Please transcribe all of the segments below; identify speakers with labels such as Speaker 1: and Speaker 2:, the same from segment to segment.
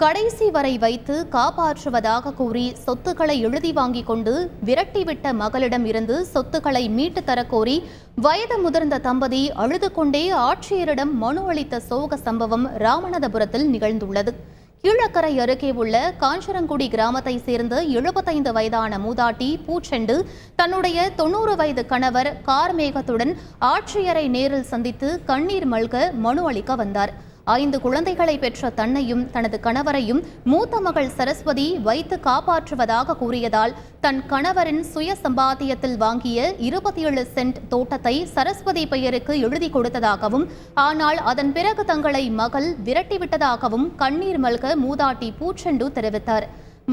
Speaker 1: கடைசி வரை வைத்து காப்பாற்றுவதாக கூறி சொத்துக்களை எழுதி வாங்கிக் கொண்டு விரட்டிவிட்ட மகளிடம் இருந்து சொத்துக்களை மீட்டு தரக்கோரி வயது முதிர்ந்த தம்பதி அழுது கொண்டே ஆட்சியரிடம் மனு அளித்த சோக சம்பவம் ராமநாதபுரத்தில் நிகழ்ந்துள்ளது. கீழக்கரை அருகே உள்ள காஞ்சரங்குடி கிராமத்தை சேர்ந்த 75 வயதான மூதாட்டி பூச்செண்டு தன்னுடைய 90 வயது கணவர் கார்மேகத்துடன் ஆட்சியரை நேரில் சந்தித்து கண்ணீர் மல்க மனு அளிக்க வந்தார். 5 குழந்தைகளை பெற்ற தன்னையும் தனது கணவரையும் மூத்த மகள் சரஸ்வதி வைத்து காப்பாற்றுவதாக கூறியதால் தன் கணவரின் சுய சம்பாத்தியத்தில் வாங்கிய 27 சென்ட் தோட்டத்தை சரஸ்வதி பெயருக்கு எழுதி கொடுத்ததாகவும், ஆனால் அதன் பிறகு தங்களை மகள் விரட்டிவிட்டதாகவும் கண்ணீர் மல்க மூதாட்டி பூச்செண்டு தெரிவித்தார்.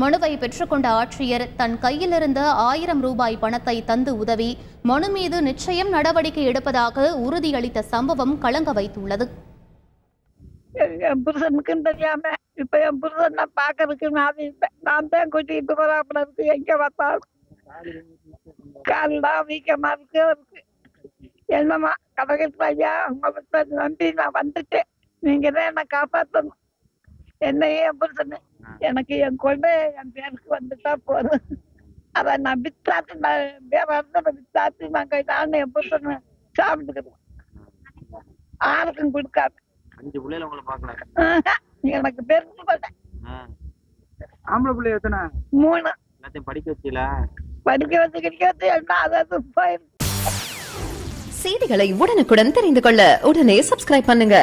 Speaker 1: மனுவை பெற்றுக்கொண்ட ஆட்சியர் தன் கையிலிருந்த 1000 ரூபாய் பணத்தை தந்து உதவி மனு மீது நிச்சயம் நடவடிக்கை எடுப்பதாக உறுதியளித்த சம்பவம் கலங்க வைத்துள்ளது.
Speaker 2: என் புருஷனுக்குன்னு தெரியாம இப்ப என் புருஷன் நான் பாக்குறதுக்கு நான் தான் கூட்டிட்டு போறாப்புல இருக்கு. எங்க பார்த்தாலும் கால்லாம் வீக்கமா இருக்கு. என்னமா கதகட்டு ஐயா, உங்க நம்பி நான் வந்துட்டேன். நீங்க தான் என்னை காப்பாற்றணும். என்னையே என் புருஷனு எனக்கு என் கொண்டு என் பேருக்கு வந்துட்டா போதும். அதை நான் வித்தாத்து வேற இடத்துல வித்தாத்து நானும் என் புருஷனை சாப்பிட்டுக்கிறோம். யாருக்கும் கொடுக்காது.
Speaker 3: 5 பிள்ளைல உங்களை பார்க்கல.
Speaker 2: எனக்கு பெருசு போட்டேன்.
Speaker 3: ஆம்பளை பிள்ளை எத்தனை?
Speaker 2: 3.
Speaker 3: எல்லாத்தையும் படிக்க வச்சீங்களா?
Speaker 2: படிக்க வச்சு கிடைக்க வச்சு என்ன அதாவது போயிருக்கு.
Speaker 4: செய்திகளை உடனுக்குடன் தெரிந்து கொள்ள உடனே சப்ஸ்கிரைப் பண்ணுங்க.